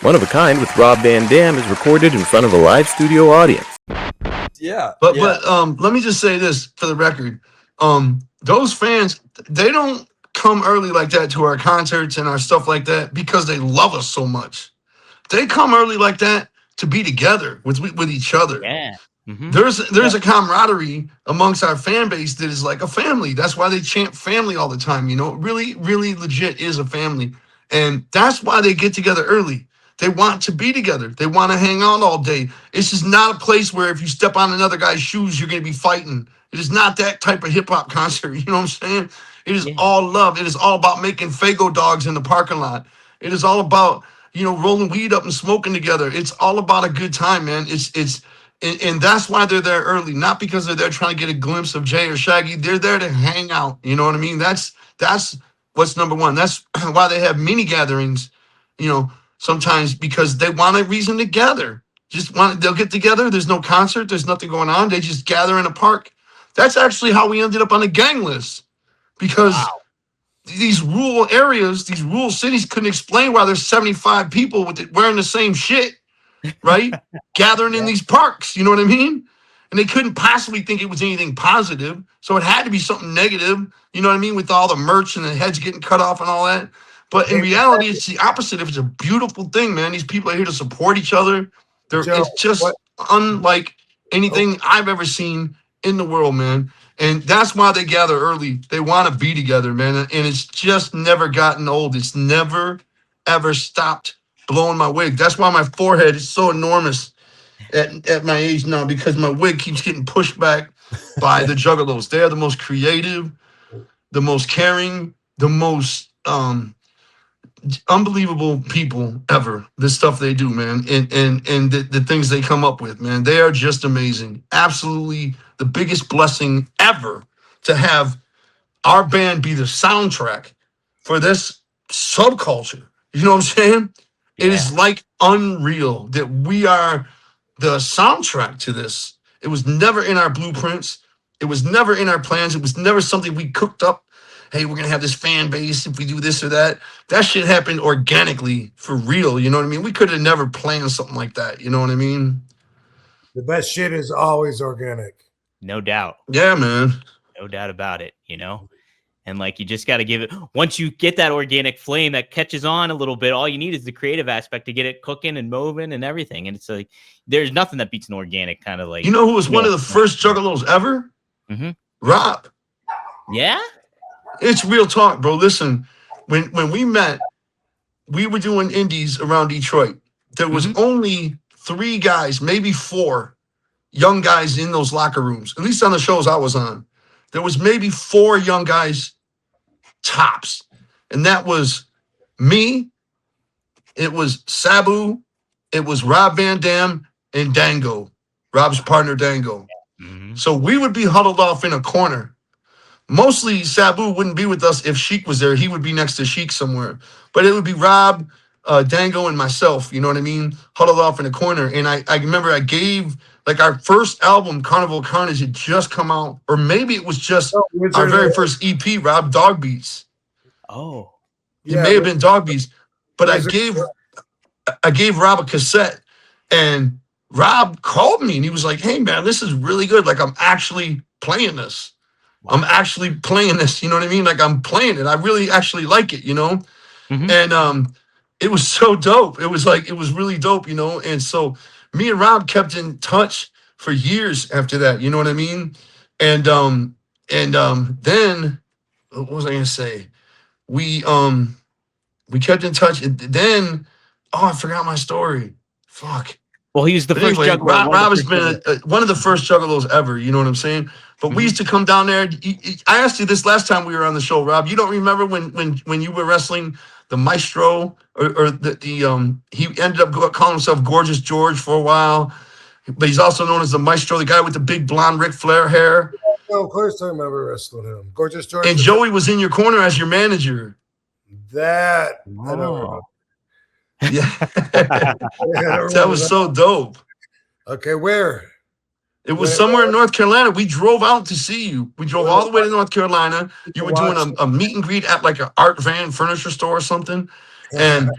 One of a Kind with Rob Van Dam is recorded in front of a live studio audience. Yeah. But let me just say this for the record. Those fans, they don't come early like that to our concerts and our stuff like that because they love us so much. They come early like that to be together with each other. Yeah. Mm-hmm. There's a camaraderie amongst our fan base that is like a family. That's why they chant family all the time. You know, really, really legit is a family. And that's why they get together early. They want to be together. They want to hang out all day. It's just not a place where if you step on another guy's shoes, you're going to be fighting. It is not that type of hip hop concert. You know what I'm saying? It is all love. It is all about making Fago dogs in the parking lot. It is all about, you know, rolling weed up and smoking together. It's all about a good time, man. And that's why they're there early, not because they're there trying to get a glimpse of Jay or Shaggy. They're there to hang out. You know what I mean? That's what's number one. That's why they have mini gatherings, you know, sometimes because they want a reason to gather. They'll get together. There's no concert. There's nothing going on. They just gather in a park. That's actually how we ended up on the gang list because these rural areas, these rural cities couldn't explain why there's 75 people wearing the same shit. Right? Gathering in these parks, you know what I mean? And they couldn't possibly think it was anything positive. So it had to be something negative, you know what I mean? With all the merch and the heads getting cut off and all that. But in reality, it's the opposite. It's a beautiful thing, man. These people are here to support each other. It's just unlike anything I've ever seen in the world, man. And that's why they gather early. They want to be together, man. And it's just never gotten old. It's never, ever stopped blowing my wig. That's why my forehead is so enormous at my age now, because my wig keeps getting pushed back by the Juggalos. They are the most creative, the most caring, the most unbelievable people ever. The stuff they do, man, and the things they come up with, man, they are just amazing. Absolutely the biggest blessing ever to have our band be the soundtrack for this subculture. You know what I'm saying? It is like unreal that we are the soundtrack to this. It was never in our blueprints. It was never in our plans. It was never something we cooked up. Hey, we're going to have this fan base if we do this or that. That shit happened organically, for real. You know what I mean? We could have never planned something like that. You know what I mean? The best shit is always organic. No doubt. Yeah, man. No doubt about it, you know? And like, you just got to give it, once you get that organic flame that catches on a little bit, all you need is the creative aspect to get it cooking and moving and everything. And it's like, there's nothing that beats an organic kind of like. You know who was one of the first Juggalos ever? Mm-hmm. Rob. Yeah? It's real talk, bro. Listen, when we met, we were doing indies around Detroit. There was only 3 guys, maybe 4 young guys in those locker rooms, at least on the shows I was on. There was maybe 4 young guys tops. And that was me. It was Sabu. It was Rob Van Dam and Dango, Rob's partner Dango. Mm-hmm. So we would be huddled off in a corner. Mostly Sabu wouldn't be with us if Sheik was there. He would be next to Sheik somewhere. But it would be Rob, Dango, and myself, you know what I mean? Huddled off in a corner. And I remember I gave, like, our first album, Carnival Carnage, had just come out. Or maybe it was just our very first EP, Rob Dog Beats. Oh. It may have been Dog Beats. But I gave Rob a cassette. And Rob called me and he was like, hey, man, this is really good. Like, I'm actually playing this. Wow. I'm actually playing this. You know what I mean? Like, I'm playing it. I really actually like it, you know? Mm-hmm. And it was so dope. It was really dope, you know? And so me and Rob kept in touch for years after that. You know what I mean? And then what was I gonna say? We kept in touch. And then I forgot my story. Fuck. Well, he was the first Juggalo. Rob has been one of the first Juggalos ever. You know what I'm saying? But we used to come down there. I asked you this last time we were on the show, Rob. You don't remember when you were wrestling the Maestro or he ended up calling himself Gorgeous George for a while, but he's also known as the Maestro, the guy with the big blonde Ric Flair hair. Oh, of course I remember wrestling him. Gorgeous George. And Joey was in your corner as your manager. I don't remember. Yeah. That was so dope. Okay, where? It was somewhere in North Carolina. We drove out to see you. We drove all the way to North Carolina. You were doing a meet and greet at like an Art Van furniture store or something. And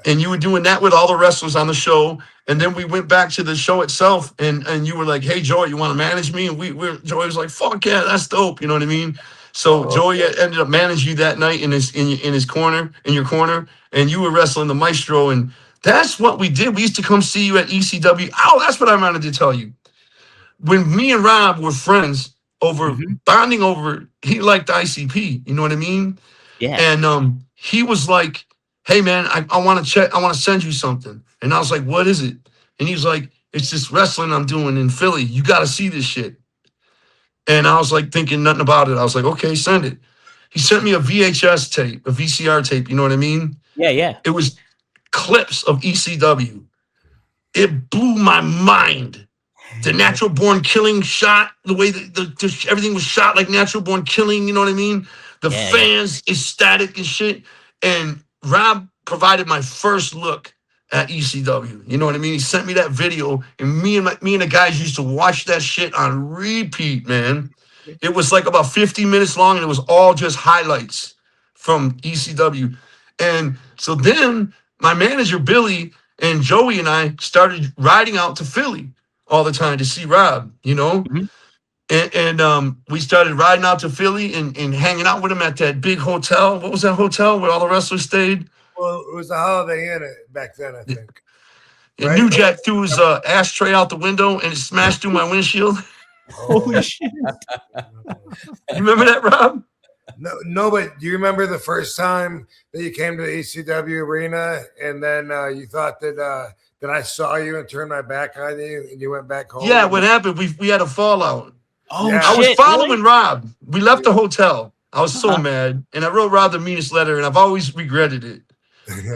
And you were doing that with all the wrestlers on the show. And then we went back to the show itself, and you were like, "Hey, Joey, you want to manage me?" And Joey was like, "Fuck yeah, that's dope." You know what I mean? So Joey ended up managing you that night in his corner, in your corner, and you were wrestling the Maestro. And that's what we did. We used to come see you at ECW. Oh, that's what I wanted to tell you. When me and Rob were friends bonding over, he liked ICP. You know what I mean? Yeah. And he was like, "Hey man, I want to check. I want to send you something." And I was like, "What is it?" And he was like, "It's this wrestling I'm doing in Philly. You got to see this shit." And I was like thinking nothing about it. I was like, "Okay, send it." He sent me a VHS tape, a VCR tape. You know what I mean? Yeah, yeah. It was clips of ECW. It blew my mind. The natural born killing shot, the way that everything was shot like natural born killing, you know what I mean? The fans ecstatic and shit. And Rob provided my first look at ECW. You know what I mean? He sent me that video, and me and the guys used to watch that shit on repeat, man. It was like about 50 minutes long, and it was all just highlights from ECW. And so then my manager, Billy, and Joey and I started riding out to Philly all the time to see Rob, you know? Mhm. And we started riding out to Philly and hanging out with him at that big hotel. What was that hotel where all the wrestlers stayed? Well, it was a Holiday Inn back then, I think. And Right? New Jack threw his ashtray out the window and it smashed through my windshield. Holy shit. You remember that, Rob? No, but do you remember the first time that you came to the ECW arena and then you thought that I saw you and turned my back on you and you went back home? Yeah, what happened? We had a fallout. Oh, Yeah. I was shit, following really? Rob. We left the hotel. I was so Uh-huh. mad. And I wrote Rob the meanest letter, and I've always regretted it.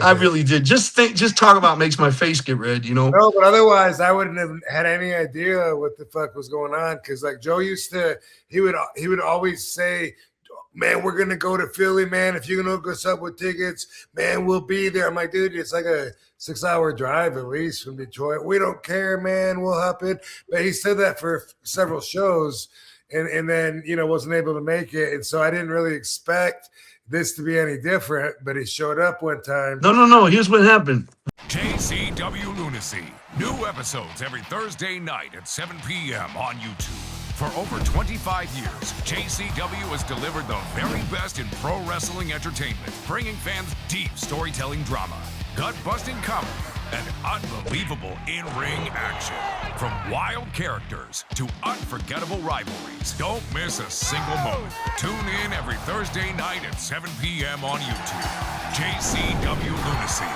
I really did. Just talk about makes my face get red, you know? No, but otherwise I wouldn't have had any idea what the fuck was going on. Cause like Joe used to, he would always say, "Man, we're gonna go to Philly, man. If you're gonna hook us up with tickets, man, we'll be there." I'm like, "Dude, it's like a 6-hour drive at least from Detroit. We don't care, man. We'll hop it." But he said that for several shows, and then wasn't able to make it, and so I didn't really expect this to be any different. But he showed up one time. No. Here's what happened. JCW Lunacy. New episodes every Thursday night at 7 p.m. on YouTube. For over 25 years, JCW has delivered the very best in pro wrestling entertainment, bringing fans deep storytelling drama, gut-busting comedy, and unbelievable in-ring action. From wild characters to unforgettable rivalries, don't miss a single moment. Tune in every Thursday night at 7 p.m. on YouTube. JCW Lunacy.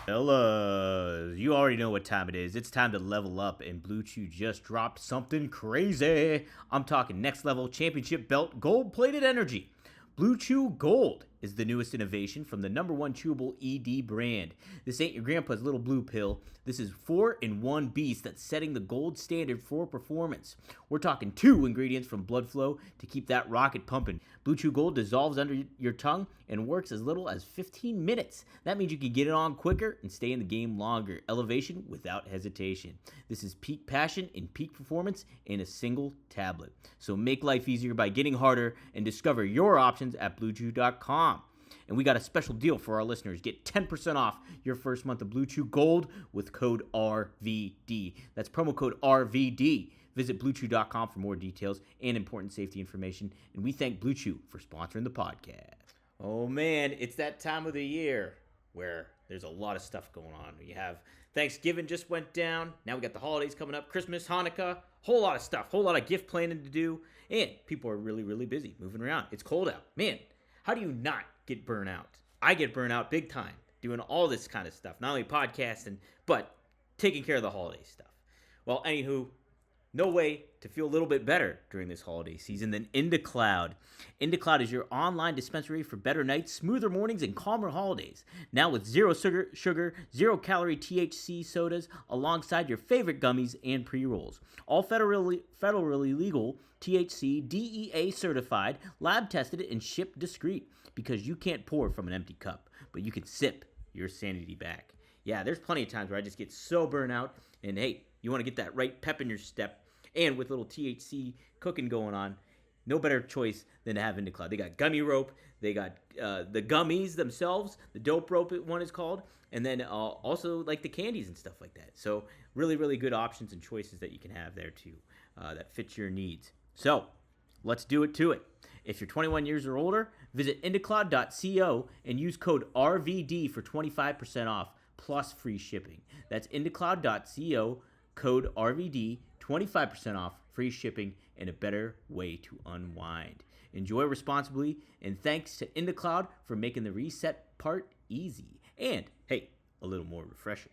Hello, you already know what time it is. It's time to level up, and Blue Chew just dropped something crazy. I'm talking next level championship belt gold-plated energy. Blue Chew Gold is the newest innovation from the #1 chewable ED brand. This ain't your grandpa's little blue pill. This is 4-in-1 beast that's setting the gold standard for performance. We're talking 2 ingredients from blood flow to keep that rocket pumping. Blue Chew Gold dissolves under your tongue and works as little as 15 minutes. That means you can get it on quicker and stay in the game longer. Elevation without hesitation. This is peak passion and peak performance in a single tablet. So make life easier by getting harder and discover your options at BlueChew.com. And we got a special deal for our listeners. Get 10% off your first month of Blue Chew Gold with code RVD. That's promo code RVD. Visit BlueChew.com for more details and important safety information. And we thank Blue Chew for sponsoring the podcast. Oh man, it's that time of the year where there's a lot of stuff going on. You have Thanksgiving just went down. Now we got the holidays coming up, Christmas, Hanukkah, whole lot of stuff, whole lot of gift planning to do. And people are really, really busy moving around. It's cold out. Man, how do you not get burnt out? I get burnt out big time doing all this kind of stuff. Not only podcasting, but taking care of the holiday stuff. Well, anywho, no way to feel a little bit better during this holiday season than IndaCloud. IndaCloud is your online dispensary for better nights, smoother mornings, and calmer holidays. Now with zero sugar, 0-calorie THC sodas alongside your favorite gummies and pre-rolls. All federally legal, THC, DEA certified, lab tested, and shipped discreet. Because you can't pour from an empty cup, but you can sip your sanity back. Yeah, there's plenty of times where I just get so burnt out, and hey, you want to get that right pep in your step, and with little THC cooking going on, no better choice than to have IndaCloud. They got gummy rope, they got the gummies themselves, the dope rope one is called, and then also like the candies and stuff like that. So really, really good options and choices that you can have there too that fit your needs. So let's do it to it. If you're 21 years or older, visit indacloud.co and use code RVD for 25% off plus free shipping. That's indacloud.co, code RVD, 25% off, free shipping, and a better way to unwind. Enjoy responsibly, and thanks to IndaCloud for making the reset part easy and, hey, a little more refreshing.